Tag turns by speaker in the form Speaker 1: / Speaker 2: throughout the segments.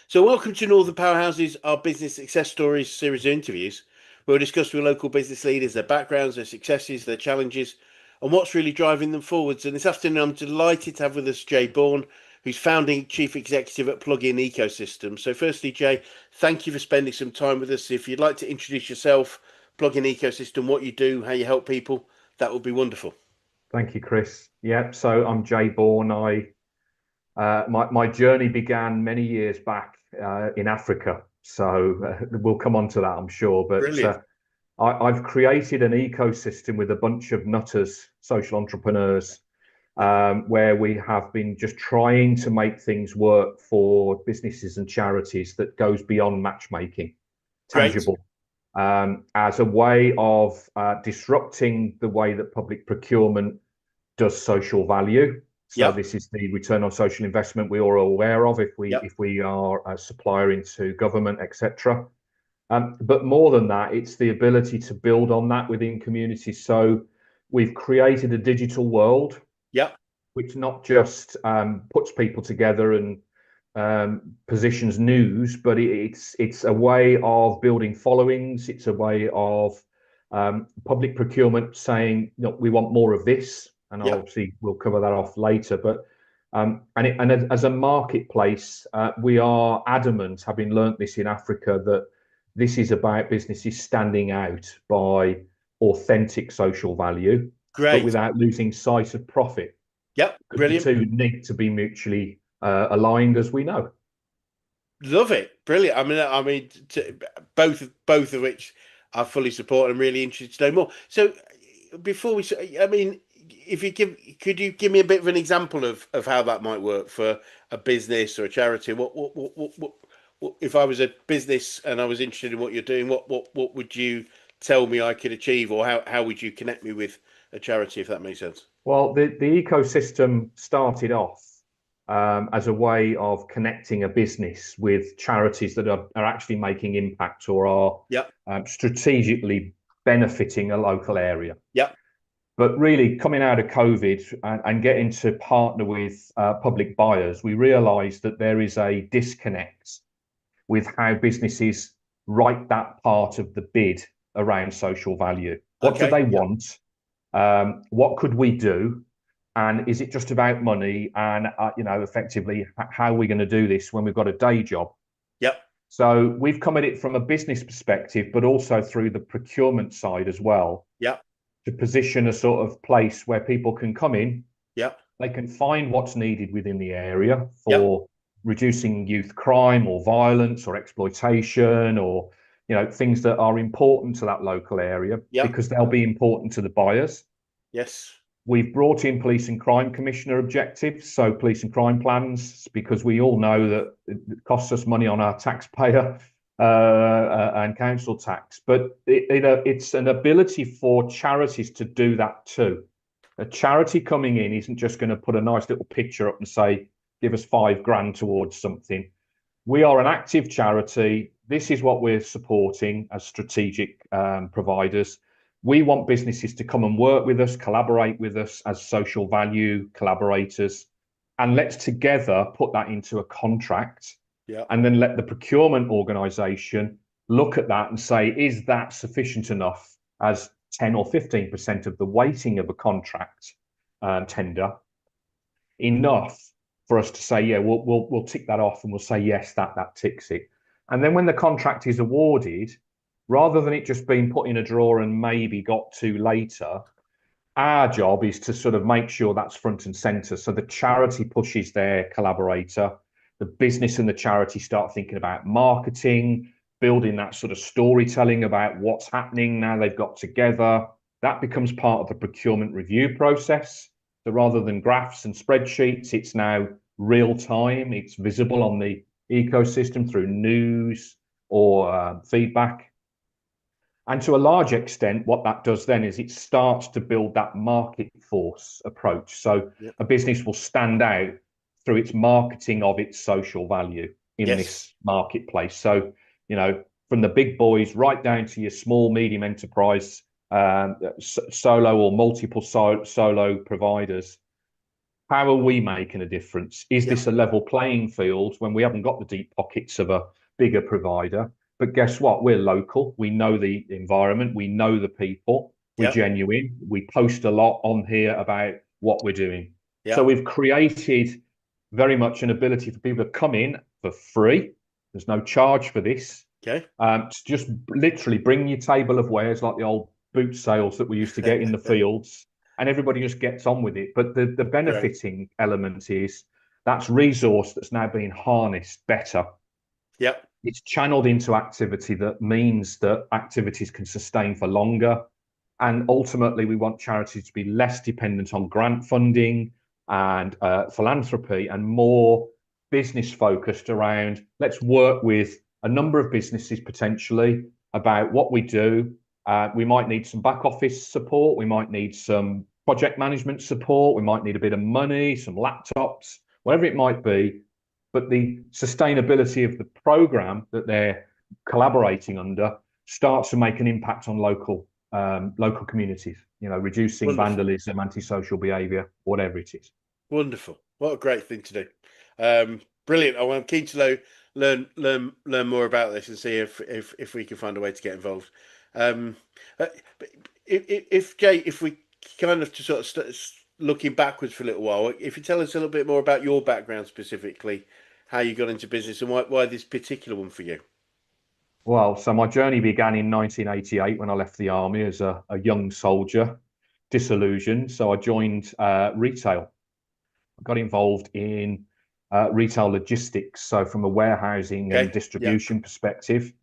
Speaker 1: So, welcome to Northern Powerhouses, our business success stories series of interviews. We'll discuss with local business leaders their backgrounds, their successes, their challenges, and what's really driving them forwards. And this afternoon, I'm delighted to have with us Jay Baughan, who's founding chief executive at Pluggin Ecosystem. So, firstly, Jay, thank you for spending some time with us. If you'd like to introduce yourself, Pluggin Ecosystem, what you do, how you help people, that would be wonderful.
Speaker 2: Thank you, Chris. Yep. So I'm Jay Baughan. My journey began many years back in Africa. So we'll come on to that, I'm sure. But
Speaker 1: Brilliant.
Speaker 2: I've created an ecosystem with a bunch of nutters, social entrepreneurs, where we have been just trying to make things work for businesses and charities that goes beyond matchmaking,
Speaker 1: Great.
Speaker 2: tangible, as a way of disrupting the way that public procurement does social value. So
Speaker 1: Yep.
Speaker 2: this is the return on social investment we are all aware of
Speaker 1: Yep.
Speaker 2: if we are a supplier into government, etc. But more than that, it's the ability to build on that within communities. So we've created a digital world
Speaker 1: Yep.
Speaker 2: which not just puts people together and positions news, but it's a way of building followings. It's a way of public procurement saying, we want more of this, and
Speaker 1: Yep.
Speaker 2: obviously we'll cover that off later. But as a marketplace, we are adamant, having learnt this in Africa, that this is about businesses standing out by authentic social value, but
Speaker 1: Great.
Speaker 2: without losing sight of profit,
Speaker 1: Yep.
Speaker 2: because the
Speaker 1: Brilliant.
Speaker 2: two need to be mutually aligned, as we know.
Speaker 1: Love it, brilliant. Both of which I fully support. I'm really interested to know more. So, before we, if you could you give me a bit of an example of how that might work for a business or a charity? What if I was a business and I was interested in what you're doing? What would you tell me I could achieve, or how would you connect me with a charity, if that makes sense?
Speaker 2: Well, the ecosystem started off as a way of connecting a business with charities that are actually making impact or are
Speaker 1: Yep.
Speaker 2: strategically benefiting a local area.
Speaker 1: Yep.
Speaker 2: But really, coming out of COVID and getting to partner with public buyers, we realised that there is a disconnect with how businesses write that part of the bid around social value. What do
Speaker 1: Okay.
Speaker 2: they
Speaker 1: Yep.
Speaker 2: want? What could we do? And is it just about money? And effectively, how are we going to do this when we've got a day job?
Speaker 1: Yep.
Speaker 2: So we've come at it from a business perspective, but also through the procurement side as well,
Speaker 1: Yep.
Speaker 2: to position a sort of place where people can come in,
Speaker 1: Yep.
Speaker 2: they can find what's needed within the area
Speaker 1: Yep.
Speaker 2: for reducing youth crime or violence or exploitation, or things that are important to that local area,
Speaker 1: Yep.
Speaker 2: because they'll be important to the buyers.
Speaker 1: Yes.
Speaker 2: We've brought in police and crime commissioner objectives, so police and crime plans, because we all know that it costs us money on our taxpayer and council tax. But it's an ability for charities to do that too. A charity coming in isn't just going to put a nice little picture up and say, give us 5 grand towards something. We are an active charity. This is what we're supporting as strategic providers. We want businesses to come and work with us, collaborate with us as social value collaborators, and let's together put that into a contract,
Speaker 1: Yep.
Speaker 2: and then let the procurement organisation look at that and say, is that sufficient enough as 10 or 15% of the weighting of a contract tender, enough for us to say, yeah, we'll tick that off, and we'll say yes, that ticks it. And then when the contract is awarded, rather than it just being put in a drawer and maybe got to later, our job is to sort of make sure that's front and center. So the charity pushes their collaborator, the business and the charity start thinking about marketing, building that sort of storytelling about what's happening now they've got together. That becomes part of the procurement review process. So rather than graphs and spreadsheets, it's now real time. It's visible on the ecosystem through news or feedback. And to a large extent, what that does then is it starts to build that market force approach. So
Speaker 1: Yep.
Speaker 2: a business will stand out through its marketing of its social value in
Speaker 1: Yes.
Speaker 2: this marketplace. So, from the big boys right down to your small, medium enterprise, solo or multiple solo providers, how are we making a difference? Is
Speaker 1: Yeah.
Speaker 2: this a level playing field when we haven't got the deep pockets of a bigger provider? But guess what? We're local. We know the environment. We know the people. We're
Speaker 1: Yeah.
Speaker 2: genuine. We post a lot on here about what we're doing.
Speaker 1: Yeah.
Speaker 2: So we've created very much an ability for people to come in for free. There's no charge for this.
Speaker 1: Okay.
Speaker 2: To just literally bring your table of wares like the old boot sales that we used to get in the fields, and everybody just gets on with it. But the
Speaker 1: Great.
Speaker 2: benefiting element is that's resource that's now being harnessed better.
Speaker 1: Yeah.
Speaker 2: It's channeled into activity that means that activities can sustain for longer. And ultimately, we want charities to be less dependent on grant funding and philanthropy and more business focused around let's work with a number of businesses potentially about what we do. We might need some back office support. We might need some project management support. We might need a bit of money, some laptops, whatever it might be. But the sustainability of the program that they're collaborating under starts to make an impact on local communities, reducing
Speaker 1: Wonderful.
Speaker 2: vandalism, antisocial behaviour, whatever it is.
Speaker 1: Wonderful. What a great thing to do. Brilliant. I'm keen to learn more about this and see if we can find a way to get involved. Um, if Jay, if we kind of just sort of looking backwards for a little while, if you tell us a little bit more about your background specifically, how you got into business and why this particular one for you.
Speaker 2: Well, so my journey began in 1988 when I left the army as a young soldier, disillusioned. So I joined retail. I got involved in retail logistics, so from a warehousing and
Speaker 1: Okay. Yeah.
Speaker 2: distribution perspective.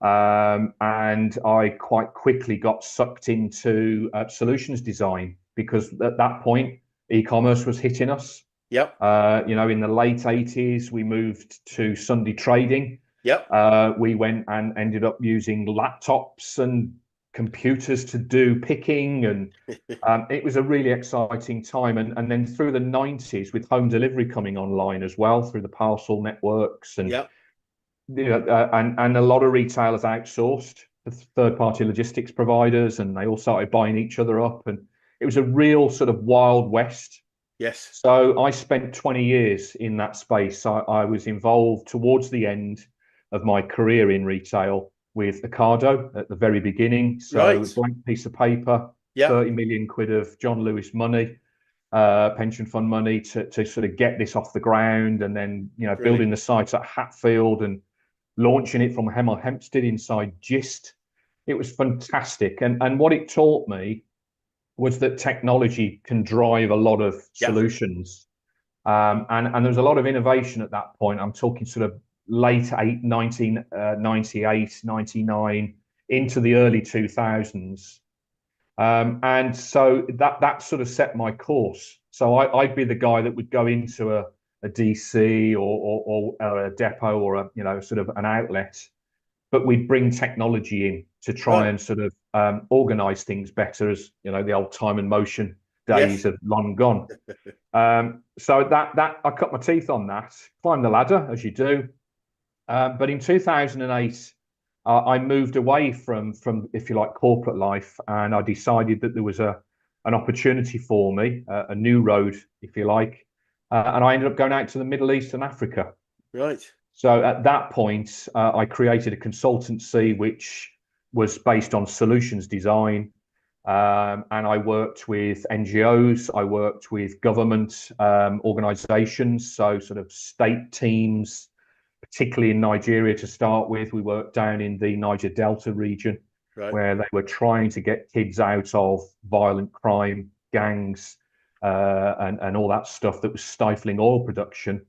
Speaker 2: And I quite quickly got sucked into solutions design because at that point, e-commerce was hitting us.
Speaker 1: Yep.
Speaker 2: In the late 80s, we moved to Sunday trading.
Speaker 1: Yep.
Speaker 2: We went and ended up using laptops and computers to do picking, and it was a really exciting time. And then through the 90s, with home delivery coming online as well, through the parcel networks, and
Speaker 1: Yep.
Speaker 2: and a lot of retailers outsourced to third-party logistics providers, and they all started buying each other up, and it was a real sort of wild west.
Speaker 1: Yes.
Speaker 2: So I spent 20 years in that space. I was involved towards the end of my career in retail with Ocado at the very beginning. So
Speaker 1: Right.
Speaker 2: blank piece of paper,
Speaker 1: Yep.
Speaker 2: 30 million quid of John Lewis money, pension fund money to sort of get this off the ground, and then building
Speaker 1: Brilliant.
Speaker 2: the site at Hatfield and launching it from Hemel Hempstead inside Gist. It was fantastic. And what it taught me was that technology can drive a lot of
Speaker 1: Yep.
Speaker 2: solutions. And there was a lot of innovation at that point. I'm talking sort of late 1998, 99 into the early 2000s. And so that sort of set my course. So I'd be the guy that would go into a DC or a depot or sort of an outlet, but we'd bring technology in to try
Speaker 1: Right.
Speaker 2: and sort of organize things better, as the old time and motion days
Speaker 1: Yes.
Speaker 2: have long gone. So that I cut my teeth on that, climbed the ladder as you do. But in 2008, I moved away from if you like corporate life, and I decided that there was an opportunity for me, a new road, if you like, and I ended up going out to the Middle East and Africa.
Speaker 1: Right.
Speaker 2: So at that point, I created a consultancy which was based on solutions design. And I worked with NGOs, I worked with government organizations, so sort of state teams, particularly in Nigeria to start with. We worked down in the Niger Delta region
Speaker 1: Right.
Speaker 2: where they were trying to get kids out of violent crime, gangs, and all that stuff that was stifling oil production.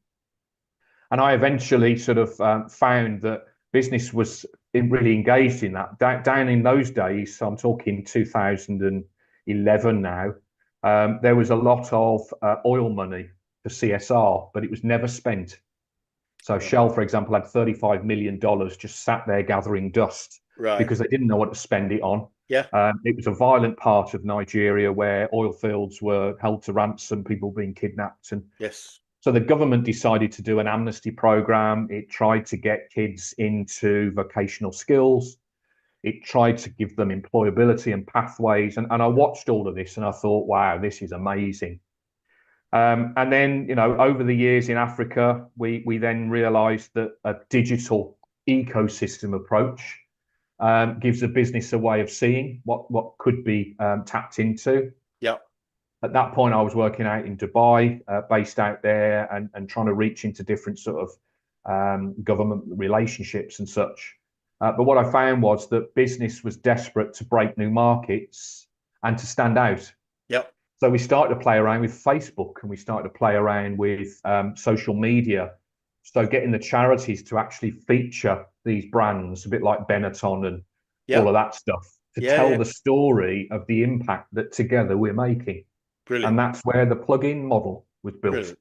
Speaker 2: And I eventually sort of found that business was really engaged in that. Down in those days, so I'm talking 2011 now, there was a lot of oil money for CSR, but it was never spent. So Shell, for example, had $35 million just sat there gathering dust
Speaker 1: Right.
Speaker 2: because they didn't know what to spend it on.
Speaker 1: Yeah.
Speaker 2: It was a violent part of Nigeria where oil fields were held to ransom, people being kidnapped, and
Speaker 1: Yes.
Speaker 2: so the government decided to do an amnesty program. It tried to get kids into vocational skills. It tried to give them employability and pathways. And I watched all of this and I thought, wow, this is amazing. And then, over the years in Africa, we then realised that a digital ecosystem approach gives a business a way of seeing what could be tapped into.
Speaker 1: Yeah.
Speaker 2: At that point, I was working out in Dubai, based out there, and trying to reach into different sort of government relationships and such. But what I found was that business was desperate to break new markets and to stand out.
Speaker 1: Yeah.
Speaker 2: So we started to play around with Facebook, and we started to play around with social media. So getting the charities to actually feature these brands, a bit like Benetton and all
Speaker 1: Yeah.
Speaker 2: of that stuff, to
Speaker 1: Yeah.
Speaker 2: tell
Speaker 1: Yeah.
Speaker 2: the story of the impact that together we're making. And
Speaker 1: Brilliant.
Speaker 2: that's where the plug-in model was built.
Speaker 1: Brilliant.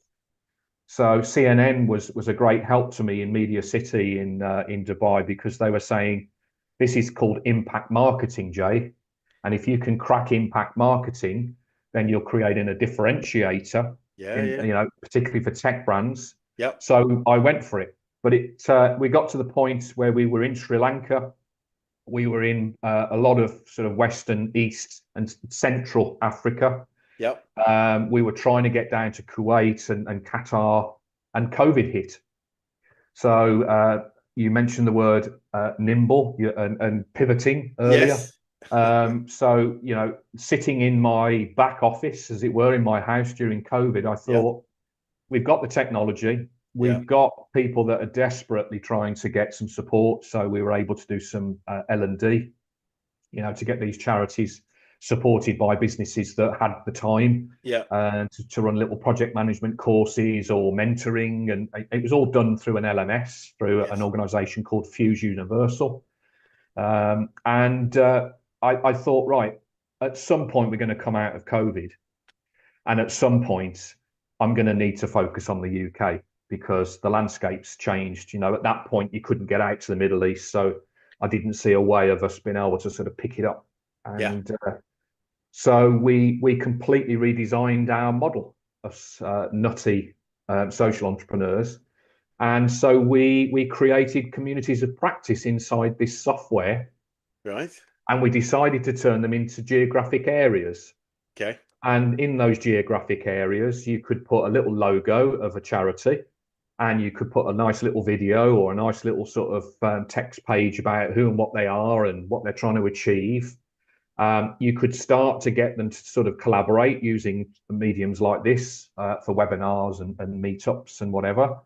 Speaker 2: So CNN was a great help to me in Media City in Dubai, because they were saying this is called impact marketing, Jay. And if you can crack impact marketing, then you're creating a differentiator
Speaker 1: Yeah.
Speaker 2: in,
Speaker 1: Yeah.
Speaker 2: particularly for tech brands.
Speaker 1: Yep.
Speaker 2: So I went for it. But we got to the point where we were in Sri Lanka. We were in a lot of sort of Western, East, and Central Africa.
Speaker 1: Yep.
Speaker 2: We were trying to get down to Kuwait and Qatar, and COVID hit. So you mentioned the word nimble and pivoting earlier.
Speaker 1: Yes.
Speaker 2: So, sitting in my back office, as it were, in my house during COVID, I
Speaker 1: Yeah.
Speaker 2: thought, we've got the technology.
Speaker 1: Yeah.
Speaker 2: We've got people that are desperately trying to get some support. So we were able to do some L&D, to get these charities supported by businesses that had the time
Speaker 1: Yeah.
Speaker 2: to run little project management courses or mentoring. And it was all done through an LMS, through an
Speaker 1: Yes.
Speaker 2: organization called Fuse Universal. I thought, right, at some point we're going to come out of COVID. And at some point, I'm going to need to focus on the UK, because the landscape's changed. At that point, you couldn't get out to the Middle East. So I didn't see a way of us being able to sort of pick it up.
Speaker 1: Yeah.
Speaker 2: And so we completely redesigned our model, us nutty social entrepreneurs. And so we created communities of practice inside this software,
Speaker 1: Right.
Speaker 2: and we decided to turn them into geographic areas.
Speaker 1: Okay.
Speaker 2: And in those geographic areas, you could put a little logo of a charity, and you could put a nice little video or a nice little sort of text page about who and what they are and what they're trying to achieve. You could start to get them to sort of collaborate using mediums like this for webinars and meetups and whatever.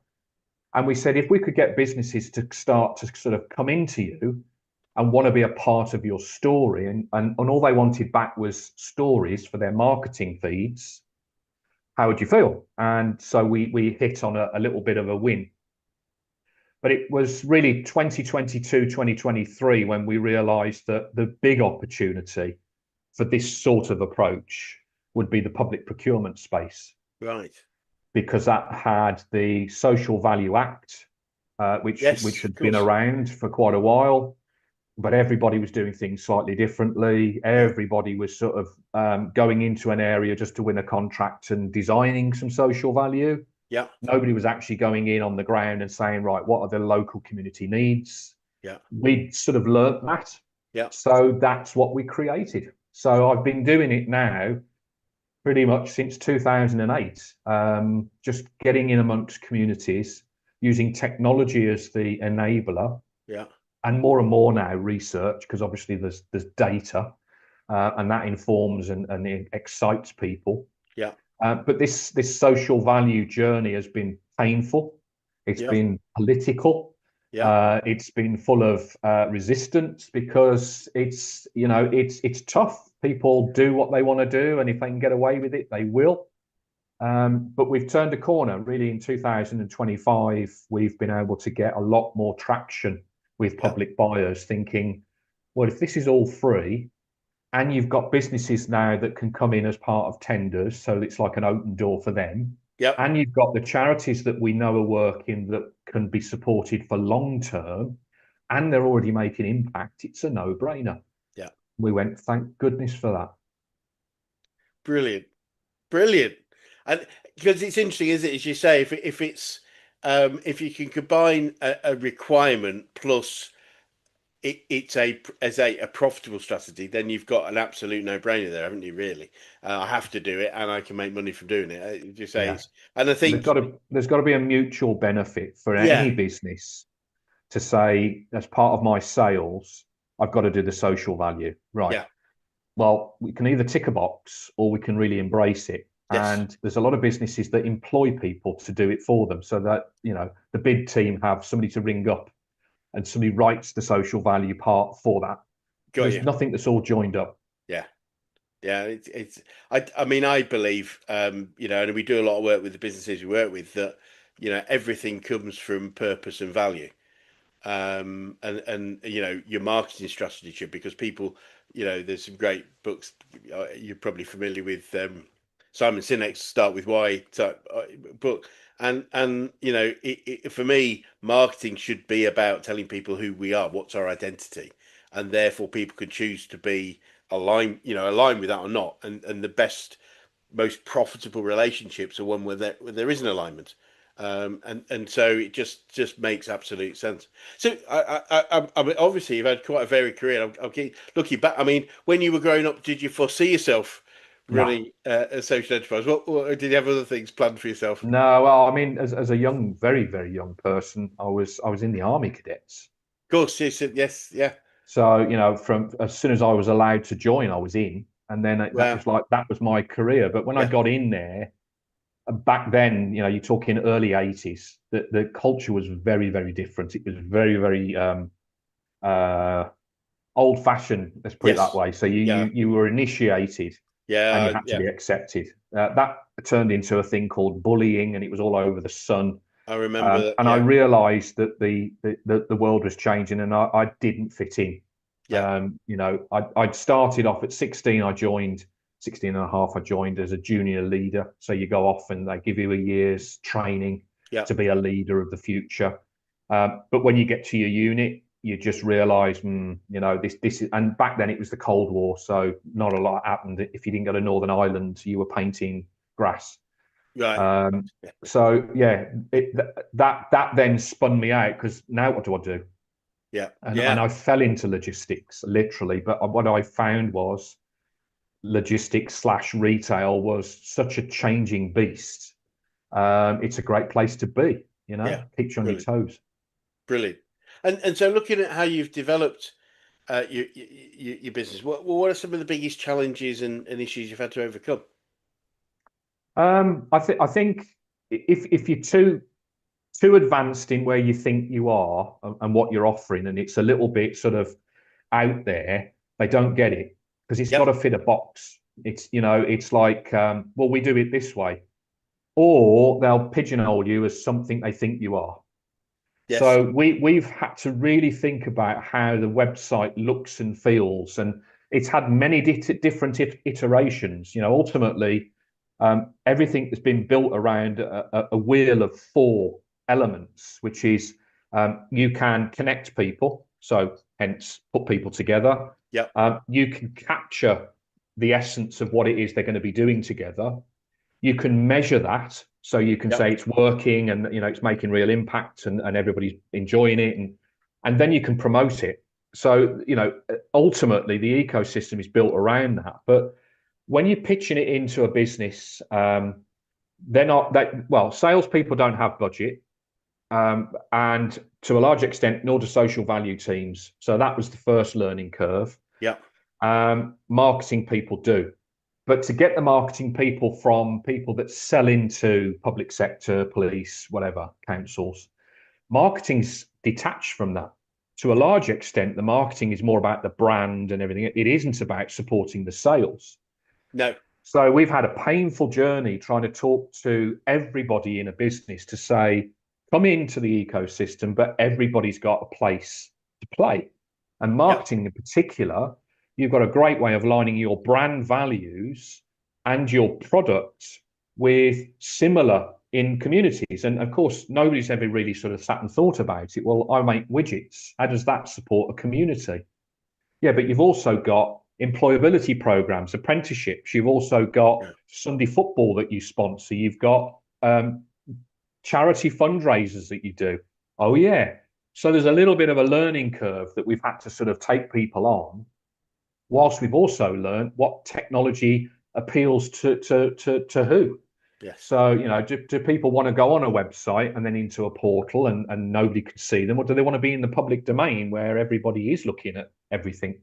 Speaker 2: And we said, if we could get businesses to start to sort of come into you and want to be a part of your story, and all they wanted back was stories for their marketing feeds, how would you feel? And so we hit on a little bit of a win. But it was really 2022, 2023 when we realized that the big opportunity for this sort of approach would be the public procurement space,
Speaker 1: Right.
Speaker 2: because that had the Social Value Act, which
Speaker 1: Yes. Of
Speaker 2: had been
Speaker 1: course.
Speaker 2: around for quite a while, but everybody was doing things slightly differently.
Speaker 1: Yeah.
Speaker 2: Everybody was sort of going into an area just to win a contract and designing some social value.
Speaker 1: Yeah.
Speaker 2: Nobody was actually going in on the ground and saying, right, what are the local community needs?
Speaker 1: Yeah.
Speaker 2: We sort of learnt that.
Speaker 1: Yeah.
Speaker 2: So that's what we created. So I've been doing it now pretty much since 2008, just getting in amongst communities, using technology as the enabler,
Speaker 1: Yeah.
Speaker 2: and more now research, because obviously there's data, and that informs and it excites people.
Speaker 1: Yeah.
Speaker 2: But this social value journey has been painful. It's
Speaker 1: Yeah.
Speaker 2: been political.
Speaker 1: Yeah.
Speaker 2: It's been full of resistance, because it's tough. People do what they want to do, and if they can get away with it, they will. But we've turned a corner. Really, in 2025, we've been able to get a lot more traction with
Speaker 1: Yeah.
Speaker 2: public buyers, thinking, well, if this is all free, and you've got businesses now that can come in as part of tenders, so it's like an open door for them.
Speaker 1: Yeah.
Speaker 2: And you've got the charities that we know are working that can be supported for long term, and they're already making impact. It's a no-brainer.
Speaker 1: Yeah.
Speaker 2: We went, thank goodness for that.
Speaker 1: Brilliant. Brilliant. And because it's interesting, isn't it? As you say, if you can combine a requirement plus it's a as a profitable strategy, then you've got an absolute no-brainer there, haven't you? Really, I have to do it, and I can make money from doing it. You say
Speaker 2: Yeah.
Speaker 1: it's, and I
Speaker 2: There's
Speaker 1: think,
Speaker 2: got to there's got to be a mutual benefit for
Speaker 1: yeah,
Speaker 2: any business to say, as part of my sales, I've got to do the social value. Right.
Speaker 1: yeah,
Speaker 2: Well, we can either tick a box or we can really embrace it.
Speaker 1: yes,
Speaker 2: And there's a lot of businesses that employ people to do it for them, so that the bid team have somebody to ring up and somebody writes the social value part for that.
Speaker 1: got
Speaker 2: There's
Speaker 1: you,
Speaker 2: nothing that's all joined up.
Speaker 1: yeah. Yeah, it's I mean I believe and we do a lot of work with the businesses we work with that everything comes from purpose and value. And your marketing strategy should, because people, there's some great books, you're probably familiar with, Simon Sinek's Start With Why type book. And for me, marketing should be about telling people who we are, what's our identity, and therefore people can choose to be aligned with that or not. And the best, most profitable relationships are one where there is an alignment. And so it just makes absolute sense. So I mean, obviously you've had quite a varied career. I'll keep looking back. I mean, when you were growing up, did you foresee yourself
Speaker 2: No,
Speaker 1: running a social enterprise? What did you have other things planned for yourself?
Speaker 2: no. Well, I mean, as a young, very, very young person, I was in the army cadets.
Speaker 1: Of course, yes, yes, yeah.
Speaker 2: So, from as soon as I was allowed to join, I was in. And then that
Speaker 1: Wow,
Speaker 2: was like, that was my career. But when I
Speaker 1: yeah,
Speaker 2: got in there, back then, you're talking early 80s, the culture was very, very different. It was very, very uh, old fashioned, let's put it that
Speaker 1: yes,
Speaker 2: way. So you,
Speaker 1: yeah,
Speaker 2: you, you were initiated and you
Speaker 1: yeah,
Speaker 2: had to
Speaker 1: yeah.
Speaker 2: be accepted. That turned into a thing called bullying, and it was all over the sun.
Speaker 1: I remember that.
Speaker 2: And I
Speaker 1: Yeah,
Speaker 2: realised that the world was changing, and I didn't fit in.
Speaker 1: yeah,
Speaker 2: I'd started off at 16. I joined 16 and a half. I joined as a junior leader. So you go off and they give you a year's training
Speaker 1: yeah,
Speaker 2: to be a leader of the future. But when you get to your unit, you just realise, this is. And back then it was the Cold War, so not a lot happened. If you didn't go to Northern Ireland, you were painting grass.
Speaker 1: right,
Speaker 2: Um, so yeah, that then spun me out, because now what do I do?
Speaker 1: yeah,
Speaker 2: And
Speaker 1: yeah,
Speaker 2: I fell into logistics literally. But what I found was logistics slash retail was such a changing beast. It's a great place to be.
Speaker 1: yeah.
Speaker 2: Keeps you on your
Speaker 1: Brilliant,
Speaker 2: toes.
Speaker 1: brilliant. And so looking at how you've developed your business, what are some of the biggest challenges and issues you've had to overcome?
Speaker 2: I think if you're too advanced in where you think you are, and what you're offering, and it's a little bit sort of out there, they don't get it, because it's got
Speaker 1: Yep.
Speaker 2: to fit a box. It's like, well, we do it this way, or they'll pigeonhole you as something they think you are.
Speaker 1: Yes.
Speaker 2: So we've had to really think about how the website looks and feels, and it's had many different iterations. Ultimately, everything has been built around a wheel of four elements, which is, you can connect people, so hence put people together.
Speaker 1: Yep.
Speaker 2: You can capture the essence of what it is they're going to be doing together. You can measure that, so you can
Speaker 1: Yep.
Speaker 2: say it's working, and it's making real impact, and everybody's enjoying it, and then you can promote it. So ultimately the ecosystem is built around that. But when you're pitching it into a business, they're not that well. Salespeople don't have budget, and to a large extent, nor do social value teams. So that was the first learning curve.
Speaker 1: Yep.
Speaker 2: Marketing people do. But to get the marketing people from people that sell into public sector, police, whatever, councils, marketing's detached from that. To a large extent, the marketing is more about the brand and everything. It isn't about supporting the sales.
Speaker 1: No.
Speaker 2: So we've had a painful journey trying to talk to everybody in a business to say, come into the ecosystem, but everybody's got a place to play. And
Speaker 1: Yep.
Speaker 2: marketing in particular, you've got a great way of lining your brand values and your product with similar in communities. And of course, nobody's ever really sort of sat and thought about it. Well, I make widgets. How does that support a community? Yeah, but you've also got employability programs, apprenticeships. You've also got
Speaker 1: Yeah.
Speaker 2: Sunday football that you sponsor. You've got charity fundraisers that you do. Oh, yeah. So there's a little bit of a learning curve that we've had to sort of take people on, whilst we've also learned what technology appeals to who.
Speaker 1: Yes.
Speaker 2: So, do people want to go on a website and then into a portal and nobody can see them, or do they want to be in the public domain where everybody is looking at everything?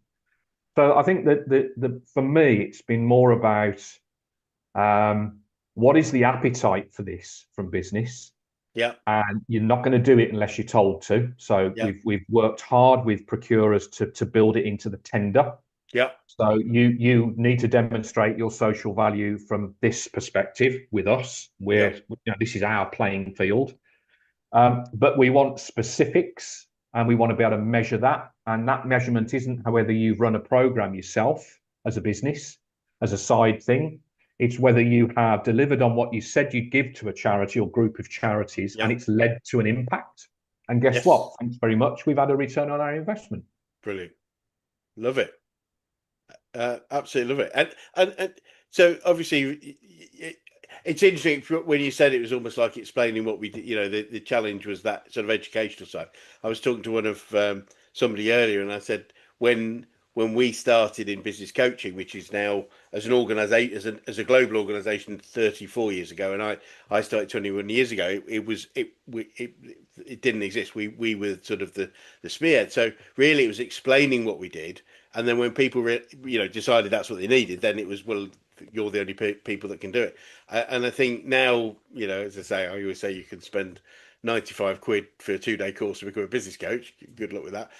Speaker 2: So I think that for me, it's been more about what is the appetite for this from business,
Speaker 1: Yeah.
Speaker 2: and you're not going to do it unless you're told to. So
Speaker 1: Yeah.
Speaker 2: we've worked hard with procurers to build it into the tender.
Speaker 1: Yeah.
Speaker 2: So you need to demonstrate your social value from this perspective with us,
Speaker 1: Yeah.
Speaker 2: where this is our playing field. But we want specifics, and we want to be able to measure that. And that measurement isn't whether you've run a program yourself as a business, as a side thing. It's whether you have delivered on what you said you'd give to a charity or group of charities, and
Speaker 1: Yeah.
Speaker 2: it's led to an impact. And guess
Speaker 1: Yes.
Speaker 2: what? Thanks very much. We've had a return on our investment.
Speaker 1: Brilliant. Love it. Absolutely love it. And so obviously it's interesting when you said it was almost like explaining what we did. The challenge was that sort of educational side. I was talking to one of somebody earlier, and I said when we started in business coaching, which is now as an organization, as a global organization, 34 years ago, and I started 21 years ago. It didn't exist. We were sort of the spearhead. So really, it was explaining what we did, and then when people decided that's what they needed, then it was, well, you're the only people that can do it. And I think now, as I say, I always say you can spend 95 quid for a 2-day course to become a business coach. Good luck with that.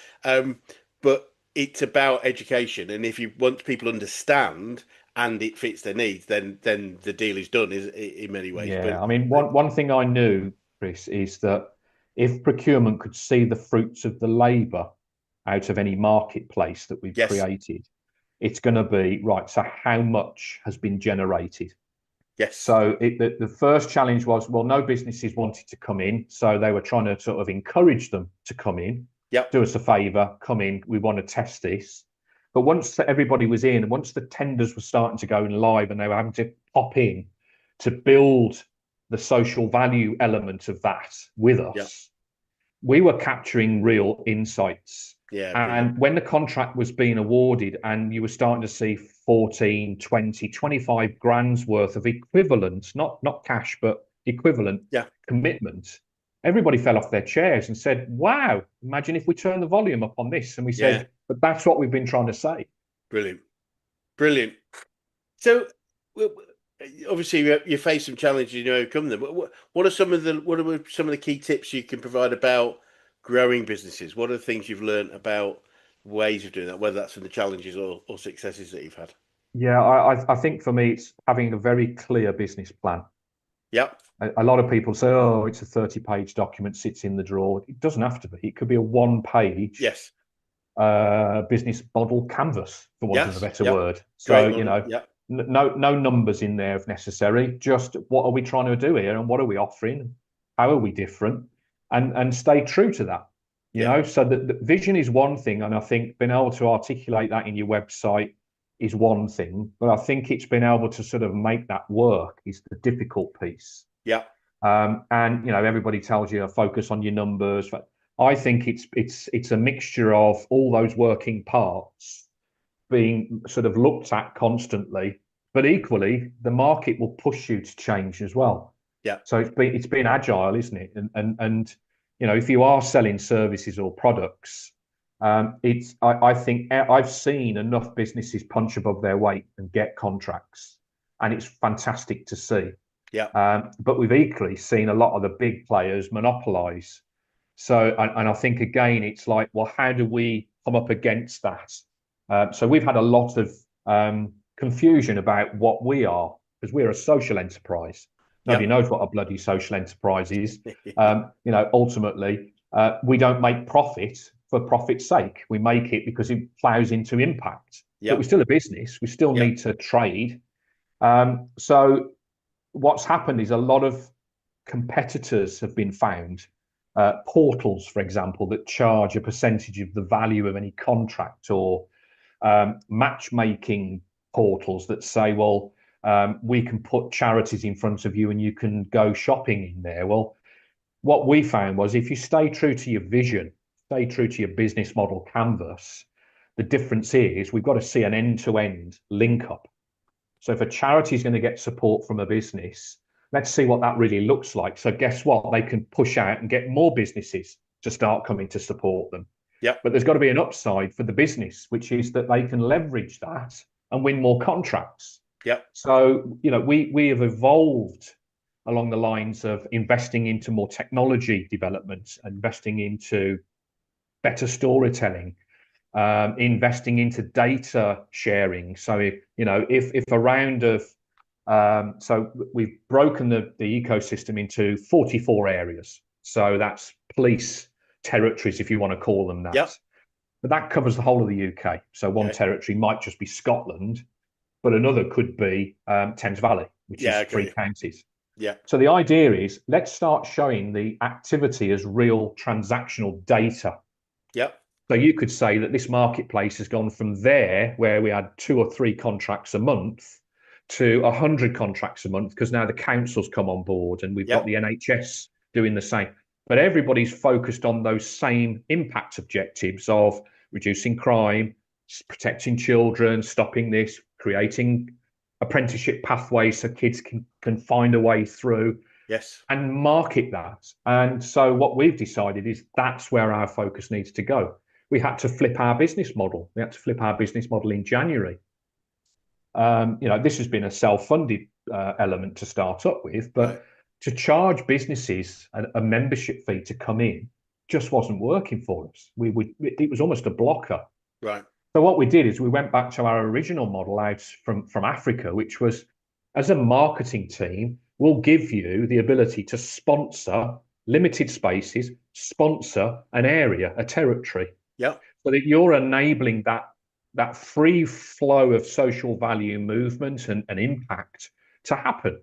Speaker 1: But it's about education, and if you want people to understand and it fits their needs, then the deal is done, is in many ways.
Speaker 2: Yeah, I mean, one thing I knew, Chris, is that if procurement could see the fruits of the labour out of any marketplace that we've
Speaker 1: Yes,
Speaker 2: created, it's going to be right. So, how much has been generated?
Speaker 1: yes,
Speaker 2: So, the first challenge was, well, no businesses wanted to come in, so they were trying to sort of encourage them to come in,
Speaker 1: yep,
Speaker 2: do us a favour, come in. We want to test this. But once everybody was in, once the tenders were starting to go live, and they were having to pop in to build the social value element of that with
Speaker 1: yep,
Speaker 2: us, we were capturing real insights.
Speaker 1: yeah, brilliant,
Speaker 2: And when the contract was being awarded and you were starting to see 14, 20, 25 grand's worth of equivalent, not cash, but equivalent
Speaker 1: yeah,
Speaker 2: commitment, everybody fell off their chairs and said, wow, imagine if we turn the volume up on this. And we
Speaker 1: yeah,
Speaker 2: said, but that's what we've been trying to say.
Speaker 1: brilliant, brilliant. So, obviously, you face some challenges, overcome them. What are some of the key tips you can provide about growing businesses? What are the things you've learned about ways of doing that, whether that's from the challenges or successes that you've had?
Speaker 2: Yeah, I think for me, it's having a very clear business plan.
Speaker 1: Yep.
Speaker 2: A lot of people say, oh, it's a 30-page document, sits in the drawer. It doesn't have to be. It could be a one-page
Speaker 1: Yes.
Speaker 2: business model canvas, for want of a
Speaker 1: Yes.
Speaker 2: better
Speaker 1: Yep.
Speaker 2: word. So,
Speaker 1: Great model. Yep.
Speaker 2: no numbers in there if necessary. Just what are we trying to do here, and what are we offering? How are we different? And stay true to that.
Speaker 1: Yeah.
Speaker 2: So the vision is one thing, and I think being able to articulate that in your website is one thing. But I think it's been able to sort of make that work is the difficult piece.
Speaker 1: Yeah.
Speaker 2: And everybody tells you focus on your numbers. I think it's a mixture of all those working parts being sort of looked at constantly, but equally the market will push you to change as well.
Speaker 1: Yeah.
Speaker 2: So it's been agile, isn't it? And if you are selling services or products, I think I've seen enough businesses punch above their weight and get contracts, and it's fantastic to see.
Speaker 1: Yeah.
Speaker 2: But we've equally seen a lot of the big players monopolize. So, and I think again, it's like, well, how do we come up against that? So we've had a lot of confusion about what we are, because we're a social enterprise.
Speaker 1: Yeah.
Speaker 2: Nobody knows what a bloody social enterprise is. Ultimately, we don't make profit for profit's sake. We make it because it plows into impact.
Speaker 1: Yeah.
Speaker 2: But we're still a business. We still
Speaker 1: Yeah.
Speaker 2: need to trade. So what's happened is a lot of competitors have been found. Portals, for example, that charge a percentage of the value of any contract, or matchmaking portals that say, well, we can put charities in front of you and you can go shopping in there. Well, what we found was if you stay true to your vision stay true to your business model canvas. The difference is we've got to see an end-to-end link up. So if a charity is going to get support from a business, let's see what that really looks like. So guess what? They can push out and get more businesses to start coming to support them.
Speaker 1: Yep.
Speaker 2: But there's got to be an upside for the business, which is that they can leverage that and win more contracts.
Speaker 1: Yep.
Speaker 2: So, we have evolved along the lines of investing into more technology development, investing into better storytelling, investing into data sharing. So if a round of so we've broken the ecosystem into 44 areas. So that's police territories, if you want to call them that.
Speaker 1: Yep.
Speaker 2: But that covers the whole of the UK. So one territory might just be Scotland, but another could be Thames Valley, which is 3 counties.
Speaker 1: Yeah.
Speaker 2: So the idea is, let's start showing the activity as real transactional data.
Speaker 1: Yep.
Speaker 2: So you could say that this marketplace has gone from there, where we had 2 or 3 contracts a month, to 100 contracts a month, because now the council's come on board and we've got the NHS doing the same. But everybody's focused on those same impact objectives of reducing crime, protecting children, stopping this, creating apprenticeship pathways so kids can find a way through.
Speaker 1: Yes.
Speaker 2: And market that. And so what we've decided is that's where our focus needs to go. We had to flip our business model. We had to flip our business model in January. This has been a self-funded element to start up with, but to charge businesses a membership fee to come in just wasn't working for us. It was almost a blocker.
Speaker 1: Right.
Speaker 2: So what we did is we went back to our original model out from Africa, which was, as a marketing team, we'll give you the ability to sponsor limited spaces, sponsor an area, a territory.
Speaker 1: Yeah.
Speaker 2: So that you're enabling that free flow of social value movement and impact to happen.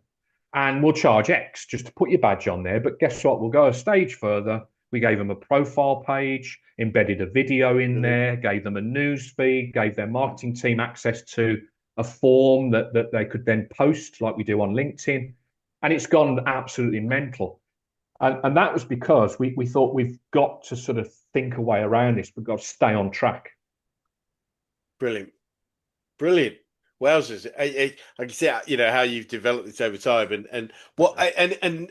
Speaker 2: And we'll charge X just to put your badge on there. But guess what? We'll go a stage further. We gave them a profile page, embedded a video in there, gave them a news feed, gave their marketing team access to a form that they could then post like we do on LinkedIn. And it's gone absolutely mental. And that was because we thought we've got to sort of think a way around this. We've got to stay on track.
Speaker 1: Brilliant. Brilliant. Wowzers. I can see how you've developed this over time and what and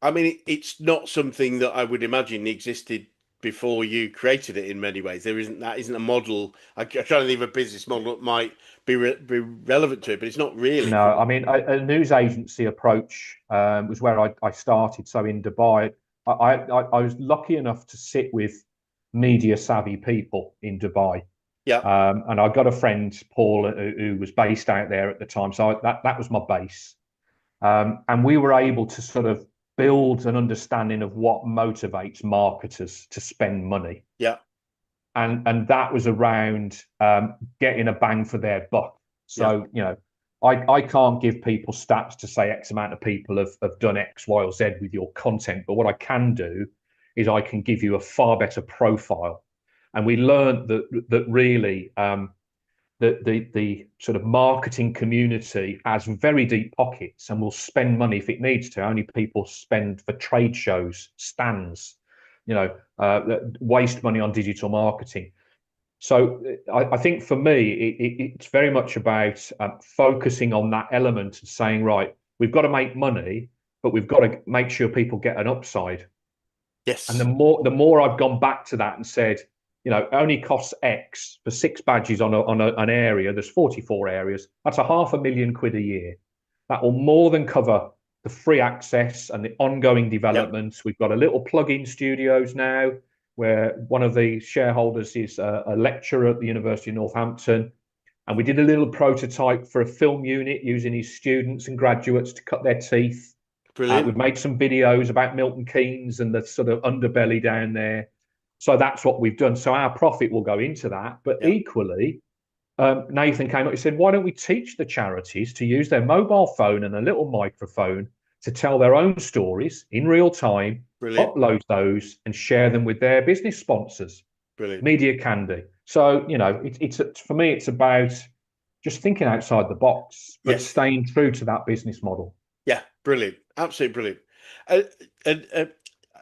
Speaker 1: I mean it's not something that I would imagine existed before you created it in many ways. Isn't a model. I'm trying to think of a business model that might be relevant to it, but it's not really.
Speaker 2: No, I mean a news agency approach was where I started. So in Dubai, I was lucky enough to sit with media savvy people in Dubai.
Speaker 1: Yeah.
Speaker 2: And I got a friend, Paul, who was based out there at the time. So that was my base. And we were able to sort of build an understanding of what motivates marketers to spend money.
Speaker 1: Yeah.
Speaker 2: And that was around getting a bang for their buck. So, I can't give people stats to say X amount of people have done X, Y, or Z with your content. But what I can do is I can give you a far better profile. And we learned that really the sort of marketing community has very deep pockets and will spend money if it needs to. Only people spend for trade shows, stands, waste money on digital marketing. So I think for me, it's very much about focusing on that element and saying, right, we've got to make money, but we've got to make sure people get an upside.
Speaker 1: Yes.
Speaker 2: And the more I've gone back to that and said, only costs X for 6 badges on an area. There's 44 areas. That's £500,000 a year. That will more than cover the free access and the ongoing developments. Yep. We've got a little plug-in studios now, where one of the shareholders is a lecturer at the University of Northampton. And we did a little prototype for a film unit using his students and graduates to cut their teeth.
Speaker 1: Brilliant.
Speaker 2: We've made some videos about Milton Keynes and the sort of underbelly down there. So that's what we've done. So our profit will go into that. But equally, Nathan came up and said, why don't we teach the charities to use their mobile phone and a little microphone to tell their own stories in real time, upload those and share them with their business sponsors.
Speaker 1: Brilliant.
Speaker 2: Media Candy. So, for me, it's about just thinking outside the box, but staying true to that business model.
Speaker 1: Yeah, brilliant. Absolutely brilliant.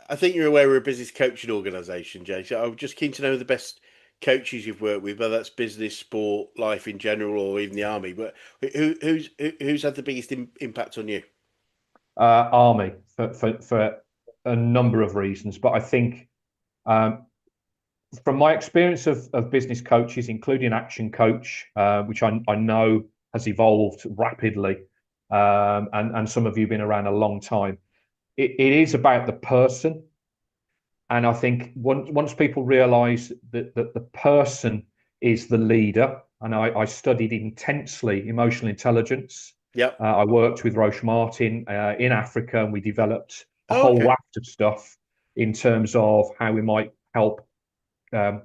Speaker 1: I think you're aware we're a business coaching organisation, Jay. So I'm just keen to know the best coaches you've worked with, whether that's business, sport, life in general, or even the army. But who's had the biggest impact on you?
Speaker 2: Army for a number of reasons, but I think um, from my experience of business coaches, including ActionCoach, which I know has evolved rapidly, and some of you have been around a long time, it is about the person. And I think once people realise that the person is the leader, and I studied intensely emotional intelligence.
Speaker 1: Yep.
Speaker 2: I worked with Roche Martin in Africa, and we developed a
Speaker 1: Oh,
Speaker 2: whole
Speaker 1: okay.
Speaker 2: raft of stuff in terms of how we might help um,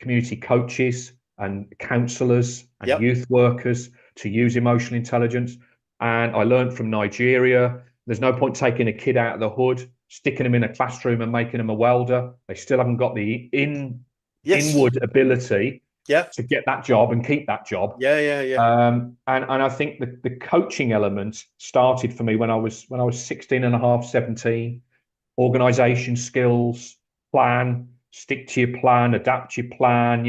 Speaker 2: community coaches and counsellors and
Speaker 1: Yep.
Speaker 2: youth workers to use emotional intelligence. And I learned from Nigeria, there's no point taking a kid out of the hood, sticking them in a classroom and making them a welder. They still haven't got the
Speaker 1: Yes.
Speaker 2: inward ability
Speaker 1: Yeah.
Speaker 2: to get that job and keep that job.
Speaker 1: Yeah. Yeah. Yeah.
Speaker 2: And I think the coaching element started for me when I was 16 and a half, 17. Organization skills, plan, stick to your plan, adapt your plan,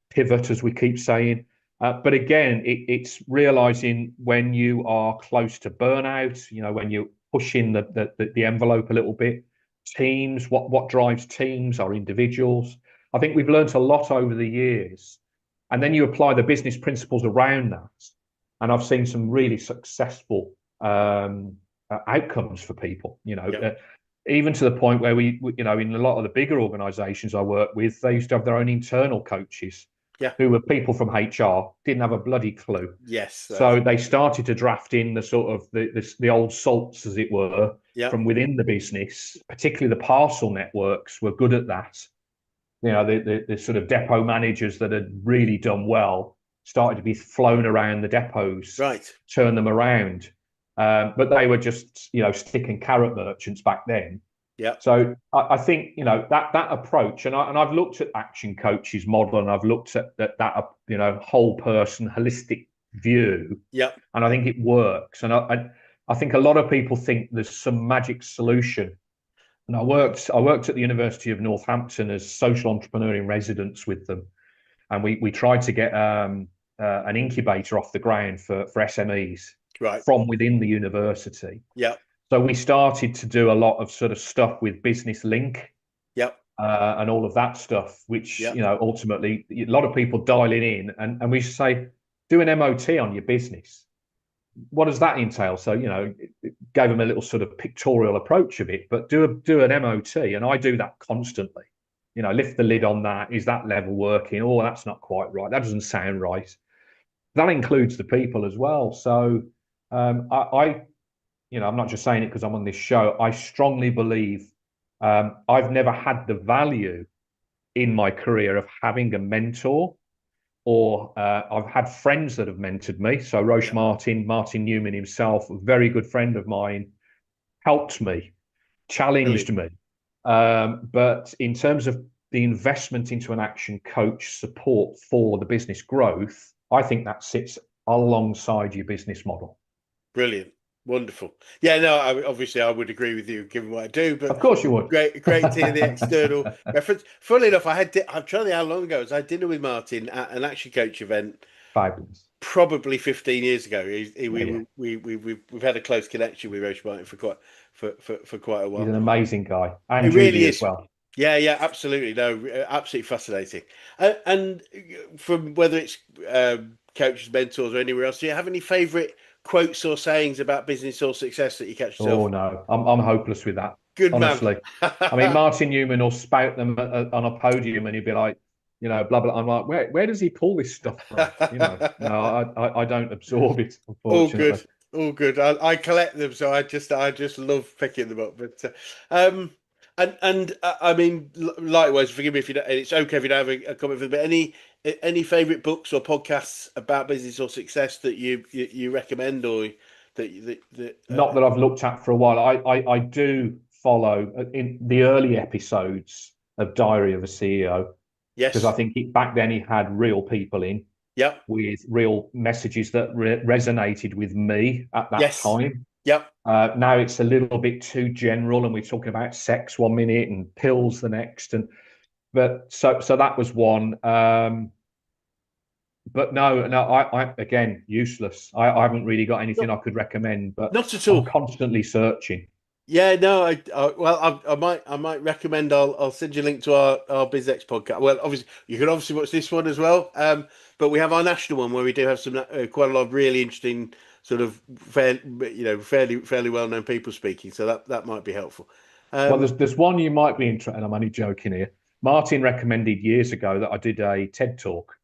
Speaker 2: pivot, as we keep saying. But again, it's realizing when you are close to burnout, when you're pushing the envelope a little bit. Teams, what drives teams are individuals. I think we've learned a lot over the years. And then you apply the business principles around that. And I've seen some really successful outcomes for people,
Speaker 1: Yep.
Speaker 2: even to the point where in a lot of the bigger organizations I work with, they used to have their own internal coaches
Speaker 1: Yeah.
Speaker 2: who were people from HR, didn't have a bloody clue.
Speaker 1: Yes.
Speaker 2: So they started to draft in the sort of the old salts, as it were,
Speaker 1: Yep.
Speaker 2: from within the business. Particularly the parcel networks were good at that. The sort of depot managers that had really done well started to be flown around the depots,
Speaker 1: Right.
Speaker 2: turn them around. But they were just, stick and carrot merchants back then.
Speaker 1: Yep.
Speaker 2: So I think that approach, and I've looked at ActionCoach's model, and I've looked at that whole person holistic view,
Speaker 1: Yep.
Speaker 2: and I think it works. And I think a lot of people think there's some magic solution. And I worked at the University of Northampton as social entrepreneur in residence with them, and we tried to get an incubator off the ground for SMEs
Speaker 1: Right.
Speaker 2: from within the university.
Speaker 1: Yep.
Speaker 2: So we started to do a lot of sort of stuff with Business Link
Speaker 1: Yep.
Speaker 2: and all of that stuff, which
Speaker 1: Yep.
Speaker 2: ultimately a lot of people dialing in, and we say do an MOT on your business. What does that entail? So it gave them a little sort of pictorial approach of it, but do an MOT, and I do that constantly. Lift the lid on that. Is that level working? Oh, that's not quite right. That doesn't sound right. That includes the people as well. So I'm not just saying it because I'm on this show. I strongly believe I've never had the value in my career of having a mentor, or I've had friends that have mentored me. So Roche
Speaker 1: Yep.
Speaker 2: Martin Newman himself, a very good friend of mine, helped me, challenged
Speaker 1: Brilliant.
Speaker 2: me. But in terms of the investment into an action coach support for the business growth, I think that sits alongside your business model.
Speaker 1: Brilliant. Wonderful. Yeah, no, obviously I would agree with you given what I do, but
Speaker 2: Of course you would.
Speaker 1: great to hear the external reference. Funnily enough, I'm trying to think how long ago it was. I had dinner with Martin at an Action Coach event
Speaker 2: Fabulous.
Speaker 1: probably 15 years ago.
Speaker 2: Yeah, yeah.
Speaker 1: We've had a close connection with Roche Martin for quite a
Speaker 2: He's
Speaker 1: while.
Speaker 2: an amazing guy.
Speaker 1: It
Speaker 2: And
Speaker 1: really
Speaker 2: Judy as
Speaker 1: is.
Speaker 2: well.
Speaker 1: Yeah, yeah, absolutely. No, absolutely fascinating. And from whether it's coaches, mentors, or anywhere else, do you have any favourite quotes or sayings about business or success that you catch
Speaker 2: Oh
Speaker 1: yourself?
Speaker 2: no, I'm hopeless with that.
Speaker 1: Good man.
Speaker 2: Honestly, I mean, Martin Newman will spout them on a podium, and he'll be like, blah blah. I'm like, where does he pull this stuff from? No, I don't absorb it,
Speaker 1: All
Speaker 2: unfortunately.
Speaker 1: good, all good. I collect them, so I just love picking them up. But um, I mean, likewise, forgive me if you don't. It's okay if you don't have a comment for them. But any favorite books or podcasts about business or success that you recommend, or that
Speaker 2: Not that I've looked at for a while. I do follow in the early episodes of Diary of a CEO, because I
Speaker 1: yes,
Speaker 2: think back then he had real people in
Speaker 1: yep,
Speaker 2: with real messages that resonated with me at that
Speaker 1: yes,
Speaker 2: time.
Speaker 1: Yep.
Speaker 2: Now it's a little bit too general, and we're talking about sex one minute and pills the next, and but so that was one. But no, I again useless. I haven't really got anything
Speaker 1: No,
Speaker 2: I could recommend, but
Speaker 1: not at
Speaker 2: I'm
Speaker 1: all.
Speaker 2: constantly searching.
Speaker 1: Yeah, no, well, I might recommend. I'll send you a link to our BizX podcast. Well, obviously, you can obviously watch this one as well. But we have our national one where we do have some quite a lot of really interesting sort of fairly well known people speaking. So that might be helpful.
Speaker 2: Well,
Speaker 1: Um,
Speaker 2: there's one you might be interested. And I'm only joking here. Martin recommended years ago that I did a TED talk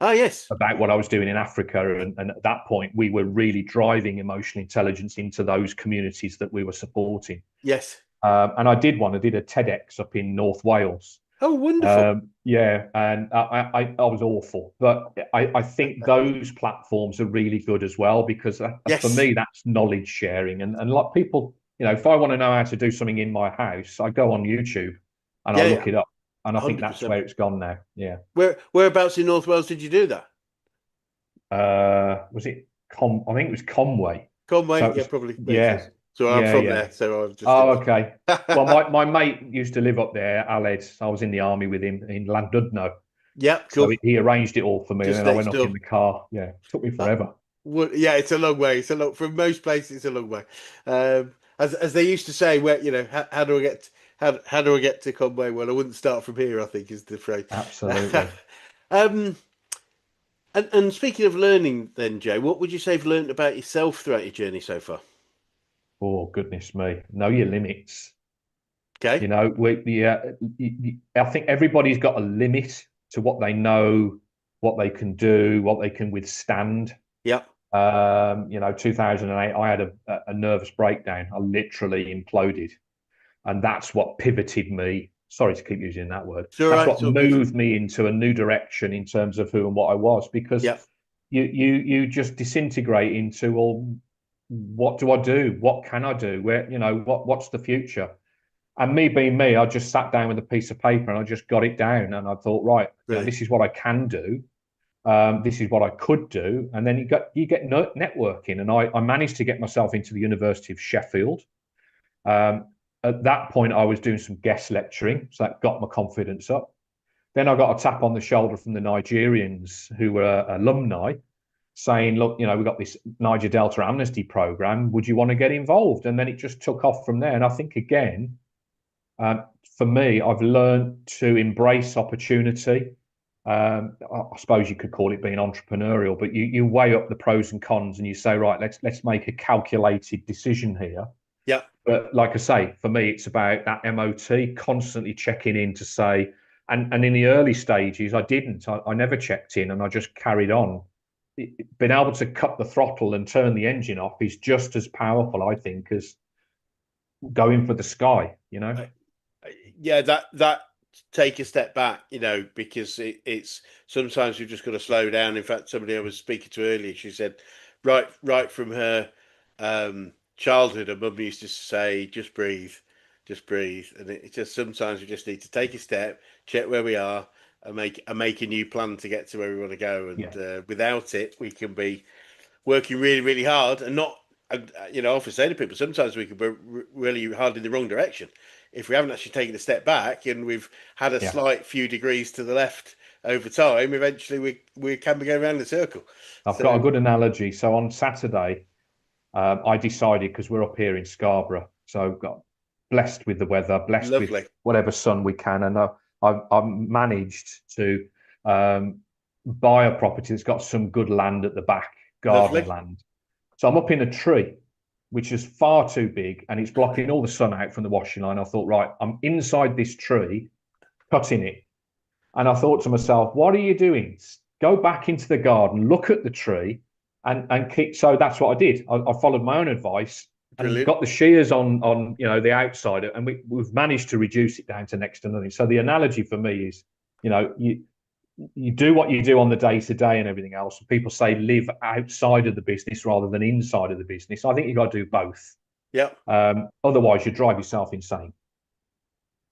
Speaker 1: oh yes,
Speaker 2: about what I was doing in Africa, and at that point we were really driving emotional intelligence into those communities that we were supporting.
Speaker 1: yes.
Speaker 2: And I did one. I did a TEDx up in North Wales.
Speaker 1: Oh, wonderful.
Speaker 2: Yeah, and I was awful, but I think those platforms are really good as well because for
Speaker 1: Yes.
Speaker 2: me that's knowledge sharing, and like people, if I want to know how to do something in my house, I go on YouTube and I
Speaker 1: Yeah,
Speaker 2: look
Speaker 1: yeah.
Speaker 2: it up, and I think that's
Speaker 1: 100%.
Speaker 2: where it's gone now. Yeah.
Speaker 1: Whereabouts in North Wales did you do that?
Speaker 2: Was it I think it was Conway. So
Speaker 1: Conway?
Speaker 2: it
Speaker 1: Yeah,
Speaker 2: was,
Speaker 1: probably makes
Speaker 2: yeah,
Speaker 1: sense. So I'm
Speaker 2: yeah,
Speaker 1: from
Speaker 2: yeah.
Speaker 1: there, so I was just
Speaker 2: Oh,
Speaker 1: thinking.
Speaker 2: okay. Well, my mate used to live up there, Aled. I was in the army with him in Llandudno.
Speaker 1: Yeah,
Speaker 2: So
Speaker 1: cool.
Speaker 2: he arranged it all for me, and
Speaker 1: Just
Speaker 2: then I
Speaker 1: next
Speaker 2: went up in
Speaker 1: door.
Speaker 2: the car. Yeah, took me
Speaker 1: Uh,
Speaker 2: forever.
Speaker 1: yeah, it's a long way. It's a long from most places. It's a long way. As they used to say, where how do I get how do I get to Conway? Well, I wouldn't start from here. I think is the phrase.
Speaker 2: Absolutely.
Speaker 1: um, and speaking of learning, then Jay, what would you say you've learned about yourself throughout your journey so far?
Speaker 2: Oh, goodness me. Know your limits.
Speaker 1: Okay.
Speaker 2: I think everybody's got a limit to what they know, what they can do, what they can withstand.
Speaker 1: Yep.
Speaker 2: 2008, I had a nervous breakdown. I literally imploded. And that's what pivoted me. Sorry to keep using that word.
Speaker 1: It's all
Speaker 2: That's
Speaker 1: right.
Speaker 2: what
Speaker 1: It's all good.
Speaker 2: moved me into a new direction in terms of who and what I was, because
Speaker 1: Yep.
Speaker 2: you just disintegrate into, well, what do I do? What can I do? What's the future? And me being me, I just sat down with a piece of paper and I just got it down, and I thought, right,
Speaker 1: Brilliant.
Speaker 2: this is what I can do. This is what I could do, and then you get networking, and I managed to get myself into the University of Sheffield. Um, at that point, I was doing some guest lecturing, so that got my confidence up. Then I got a tap on the shoulder from the Nigerians who were alumni, saying, "Look, we've got this Niger Delta Amnesty program. Would you want to get involved?" And then it just took off from there. And I think again, for me, I've learned to embrace opportunity. I suppose you could call it being entrepreneurial, but you weigh up the pros and cons and you say, right, let's make a calculated decision here.
Speaker 1: Yep.
Speaker 2: But like I say, for me, it's about that MOT, constantly checking in to say, and in the early stages, I didn't. I never checked in and I just carried on. Being able to cut the throttle and turn the engine off is just as powerful, I think, as going for the sky.
Speaker 1: I- yeah, that take a step back, because it's sometimes we've just got to slow down. In fact, somebody I was speaking to earlier, she said, right from her childhood, her mum used to say, just breathe, and it's just sometimes we just need to take a step, check where we are, and make a new plan to get to where we want to go.
Speaker 2: Yeah.
Speaker 1: And without it, we can be working really, really hard and not. And I often say to people, sometimes we can be really hard in the wrong direction if we haven't actually taken a step back and we've had a
Speaker 2: Yeah.
Speaker 1: slight few degrees to the left over time. Eventually, we can be going around in a circle.
Speaker 2: I've got a
Speaker 1: So
Speaker 2: good analogy. So on Saturday, I decided because we're up here in Scarborough, so got blessed with the weather, blessed with
Speaker 1: lovely,
Speaker 2: whatever sun we can, and I've managed to buy a property that's got some good land at the back, garden
Speaker 1: lovely,
Speaker 2: land. So I'm up in a tree, which is far too big, and it's blocking all the sun out from the washing line. I thought, right, I'm inside this tree, cutting it. And I thought to myself, what are you doing? Go back into the garden, look at the tree, and keep. So that's what I did. I followed my own advice and
Speaker 1: brilliant.
Speaker 2: got the shears on the outside, and we've managed to reduce it down to next to nothing. So the analogy for me is, you do what you do on the day to day and everything else. People say live outside of the business rather than inside of the business. I think you've got to do both.
Speaker 1: Yeah,
Speaker 2: Otherwise, you drive yourself insane.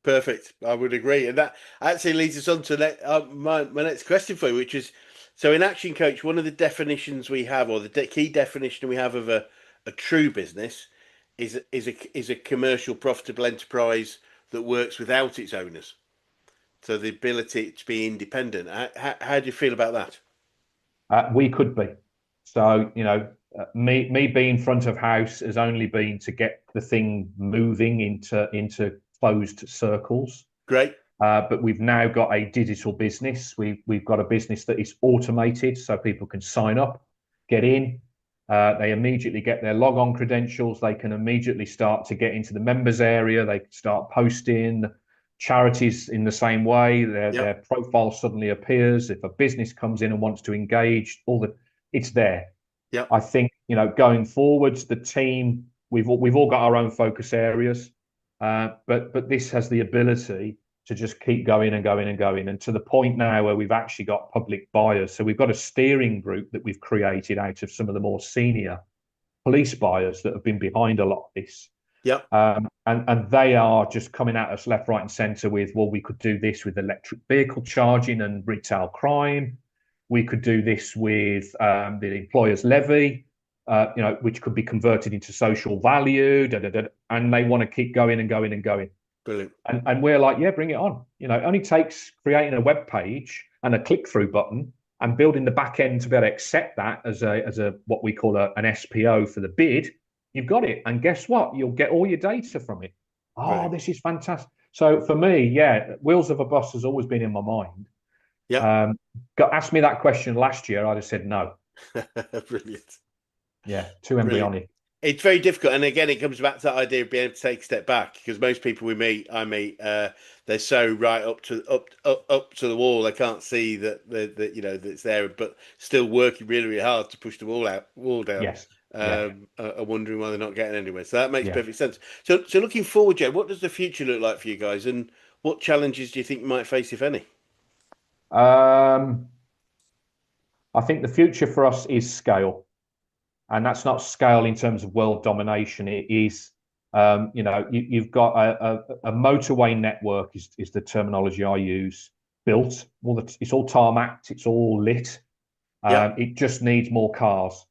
Speaker 1: perfect. I would agree, and that actually leads us on to my next question for you, which is so in ActionCoach, one of the definitions we have, or the key definition we have of a true business is a commercial profitable enterprise that works without its owners. So the ability to be independent. How do you feel about that?
Speaker 2: We could be. So, me being front of house has only been to get the thing moving into closed circles.
Speaker 1: Great.
Speaker 2: But we've now got a digital business. We've got a business that is automated, so people can sign up, get in. They immediately get their log on credentials. They can immediately start to get into the members area. They can start posting. Charities in the same way. Their
Speaker 1: Yep.
Speaker 2: profile suddenly appears. If a business comes in and wants to engage, it's there.
Speaker 1: Yep.
Speaker 2: I think, going forwards, the team, we've all got our own focus areas, but this has the ability to just keep going and going and going, and to the point now where we've actually got public buyers. So we've got a steering group that we've created out of some of the more senior police buyers that have been behind a lot of this.
Speaker 1: Yep.
Speaker 2: And they are just coming at us left, right, and centre with, well, we could do this with electric vehicle charging and retail crime. We could do this with the employer's levy, which could be converted into social value. And they want to keep going and going and going.
Speaker 1: Brilliant.
Speaker 2: And we're like, yeah, bring it on. It only takes creating a web page and a click through button and building the back end to be able to accept that as a what we call an SPO for the bid. You've got it. And guess what? You'll get all your data from it. Oh,
Speaker 1: Brilliant.
Speaker 2: this is fantastic. So for me, yeah, Wheels of a Bus has always been in my mind.
Speaker 1: Yeah.
Speaker 2: Asked me that question last year, I'd have said no.
Speaker 1: Brilliant.
Speaker 2: Yeah, too
Speaker 1: Brilliant.
Speaker 2: embryonic.
Speaker 1: It's very difficult, and again, it comes back to that idea of being able to take a step back. Because most people I meet, they're so right up to the wall, they can't see that it's there, but still working really, really hard to push the wall down.
Speaker 2: Yes. Yeah.
Speaker 1: Are wondering why they're not getting anywhere. So that makes
Speaker 2: Yeah.
Speaker 1: perfect sense. So looking forward, Joe, what does the future look like for you guys, and what challenges do you think you might face, if any?
Speaker 2: I think the future for us is scale. And that's not scale in terms of world domination. It is, you've got a motorway network is the terminology I use. Built, it's all tarmacked, it's all lit.
Speaker 1: Yeah.
Speaker 2: It just needs more cars,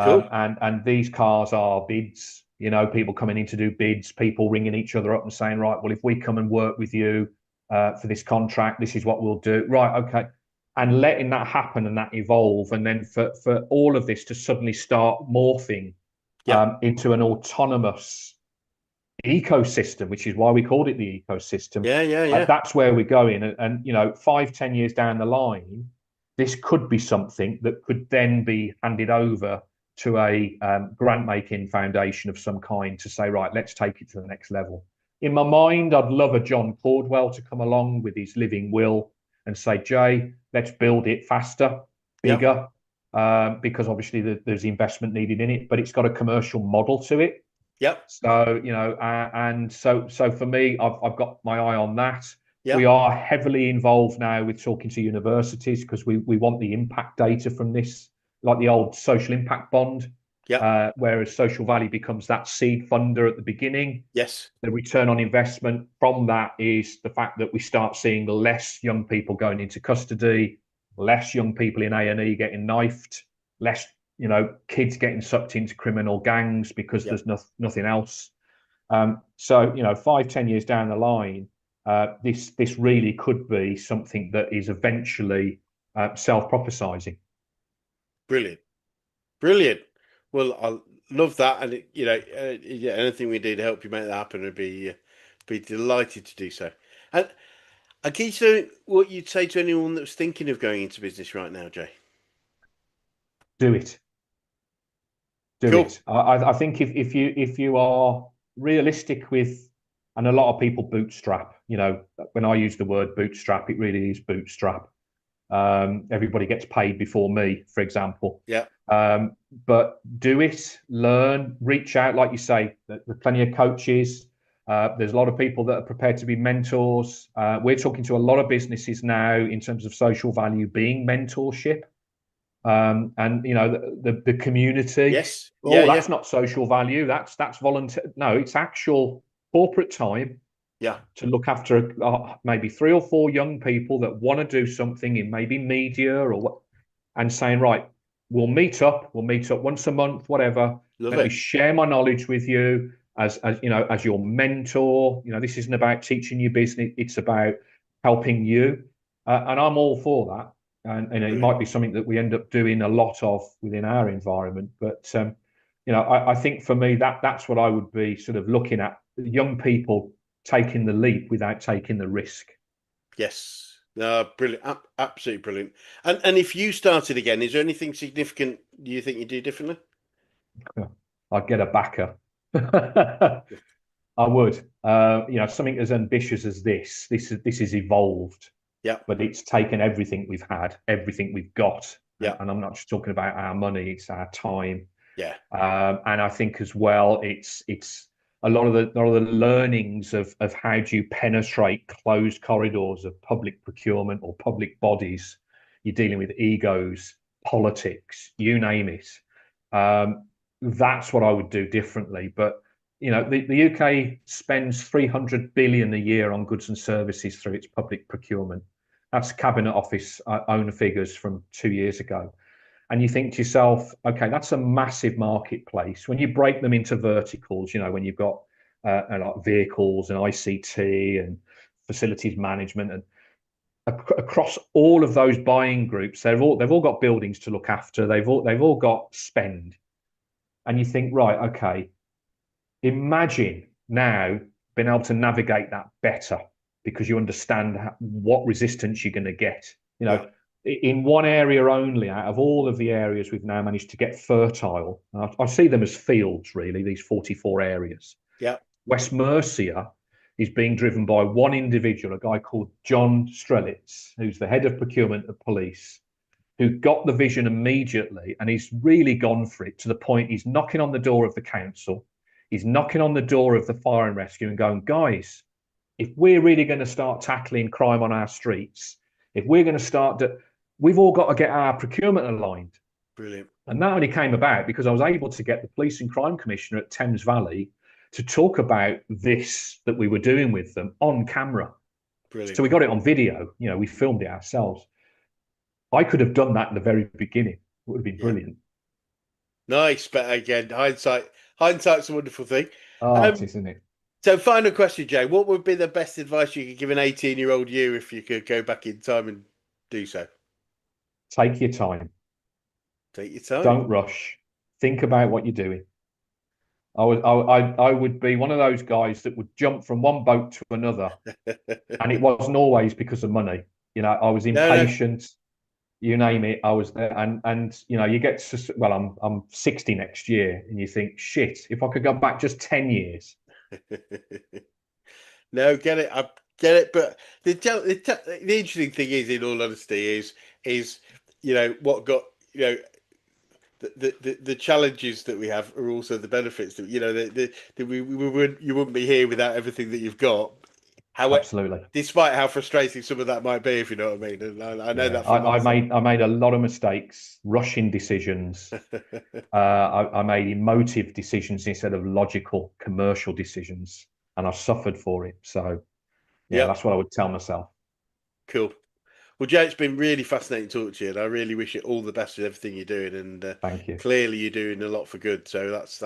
Speaker 1: Cool.
Speaker 2: and these cars are bids. People coming in to do bids, people ringing each other up and saying, right, well, if we come and work with you for this contract, this is what we'll do. Right, okay. And letting that happen and that evolve, and then for all of this to suddenly start morphing
Speaker 1: Yeah.
Speaker 2: into an autonomous ecosystem, which is why we called it the ecosystem.
Speaker 1: Yeah. Yeah. Yeah.
Speaker 2: That's where we're going. And 5-10 years down the line, this could be something that could then be handed over to a grant making foundation of some kind to say, right, let's take it to the next level. In my mind, I'd love a John Caldwell to come along with his living will and say, Jay, let's build it faster, bigger, because obviously there's investment needed in it, but it's got a commercial model to it.
Speaker 1: Yep.
Speaker 2: So, and so for me, I've got my eye on that.
Speaker 1: Yep.
Speaker 2: We are heavily involved now with talking to universities because we want the impact data from this, like the old social impact bond.
Speaker 1: Yep.
Speaker 2: Whereas social value becomes that seed funder at the beginning.
Speaker 1: Yes.
Speaker 2: The return on investment from that is the fact that we start seeing less young people going into custody, less young people in A&E getting knifed, less kids getting sucked into criminal gangs because
Speaker 1: Yep.
Speaker 2: there's nothing else. So 5-10 years down the line, this really could be something that is eventually self-prophesizing.
Speaker 1: Brilliant. Brilliant. Well, I love that, and anything we do to help you make that happen, would be delighted to do so. And can you say what you'd say to anyone that was thinking of going into business right now, Jay?
Speaker 2: Do it. Do
Speaker 1: Cool.
Speaker 2: it. I think if you are realistic with, and a lot of people bootstrap. When I use the word bootstrap, it really is bootstrap. Everybody gets paid before me, for example.
Speaker 1: Yeah.
Speaker 2: But do it, learn, reach out, like you say. There's plenty of coaches. There's a lot of people that are prepared to be mentors. We're talking to a lot of businesses now in terms of social value being mentorship. And the community.
Speaker 1: Yes.
Speaker 2: That's not social value. That's volunteer. No, it's actual corporate time.
Speaker 1: Yeah.
Speaker 2: To look after maybe 3 or 4 young people that want to do something in maybe media or what, and saying, right, we'll meet up once a month, whatever.
Speaker 1: Love
Speaker 2: Let me
Speaker 1: it.
Speaker 2: share my knowledge with you. as you know, as your mentor. You know, this isn't about teaching you business; it's about helping you. And I'm all for that. And it
Speaker 1: Brilliant.
Speaker 2: might be something that we end up doing a lot of within our environment. But you know, I think for me that's what I would be sort of looking at: young people taking the leap without taking the risk.
Speaker 1: Yes. No, brilliant. Absolutely brilliant. And if you started again, is there anything significant you think you do differently?
Speaker 2: I'd get a backer. I would. You know, something as ambitious as this. This is evolved,
Speaker 1: Yeah.
Speaker 2: but it's taken everything we've had, everything we've got,
Speaker 1: Yeah.
Speaker 2: and I'm not just talking about our money; it's our time.
Speaker 1: Yeah.
Speaker 2: And I think as well, it's a lot of the learnings of how do you penetrate closed corridors of public procurement or public bodies. You're dealing with egos, politics, you name it. That's what I would do differently. But you know, the UK spends 300 billion a year on goods and services through its public procurement. That's Cabinet Office owner figures from 2 years ago. And you think to yourself, okay, that's a massive marketplace. When you break them into verticals, you know, when you've got like vehicles and ICT and facilities management, and across all of those buying groups, they've all got buildings to look after. They've all got spend, and you think, right, okay, imagine now being able to navigate that better because you understand what resistance you're going to get. You
Speaker 1: Yeah.
Speaker 2: know, in one area only out of all of the areas we've now managed to get fertile. I see them as fields, really, these 44 areas.
Speaker 1: Yeah.
Speaker 2: West Mercia is being driven by one individual, a guy called John Strelitz, who's the head of procurement of police, who got the vision immediately and he's really gone for it to the point he's knocking on the door of the council, he's knocking on the door of the fire and rescue and going, guys, if we're really going to start tackling crime on our streets, if we're going to we've all got to get our procurement aligned.
Speaker 1: Brilliant.
Speaker 2: And that only came about because I was able to get the police and crime commissioner at Thames Valley to talk about this that we were doing with them on camera. So
Speaker 1: Brilliant.
Speaker 2: we got it on video. You know, we filmed it ourselves. I could have done that in the very beginning. It would have been
Speaker 1: Yeah.
Speaker 2: brilliant.
Speaker 1: Nice. But again, hindsight's a wonderful thing.
Speaker 2: Oh, it
Speaker 1: Um,
Speaker 2: is, isn't it?
Speaker 1: so final question, Jay. What would be the best advice you could give an 18-year-old you if you could go back in time and do so?
Speaker 2: Take your time.
Speaker 1: Take your time.
Speaker 2: Don't rush. Think about what you're doing. I would be one of those guys that would jump from one boat to another, and it wasn't always because of money. You know, I was
Speaker 1: No, no.
Speaker 2: impatient. You name it, I was there. And you know, you get to well, I'm 60 next year, and you think, shit, if I could go back just 10 years.
Speaker 1: No, get it. I get it. But the interesting thing is, in all honesty, is what got the challenges that we have are also the benefits that we would you wouldn't be here without everything that you've got. However,
Speaker 2: Absolutely.
Speaker 1: despite how frustrating some of that might be, if you know what I mean, and I know
Speaker 2: Yeah,
Speaker 1: that
Speaker 2: I,
Speaker 1: from
Speaker 2: I
Speaker 1: myself.
Speaker 2: made I made a lot of mistakes, rushing decisions. I made emotive decisions instead of logical commercial decisions, and I suffered for it. So yeah,
Speaker 1: Yep,
Speaker 2: that's what I would tell myself.
Speaker 1: cool. Well, Jay, it's been really fascinating talking to you, and I really wish you all the best with everything you're doing. And
Speaker 2: Thank you.
Speaker 1: clearly, you're doing a lot for good. So that's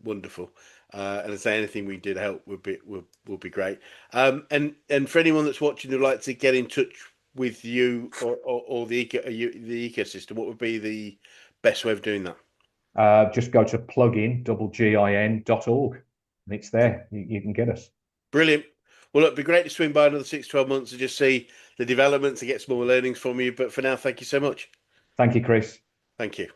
Speaker 1: wonderful. And I say anything we did help would be great. And for anyone that's watching who'd like to get in touch with you or the ecosystem, what would be the best way of doing that?
Speaker 2: Just go to plugin.org, and it's there. You can get us.
Speaker 1: Brilliant. Well, it'd be great to swing by another 6, 12 months and just see the developments and get some more learnings from you. But for now, thank you so much.
Speaker 2: Thank you, Chris.
Speaker 1: Thank you.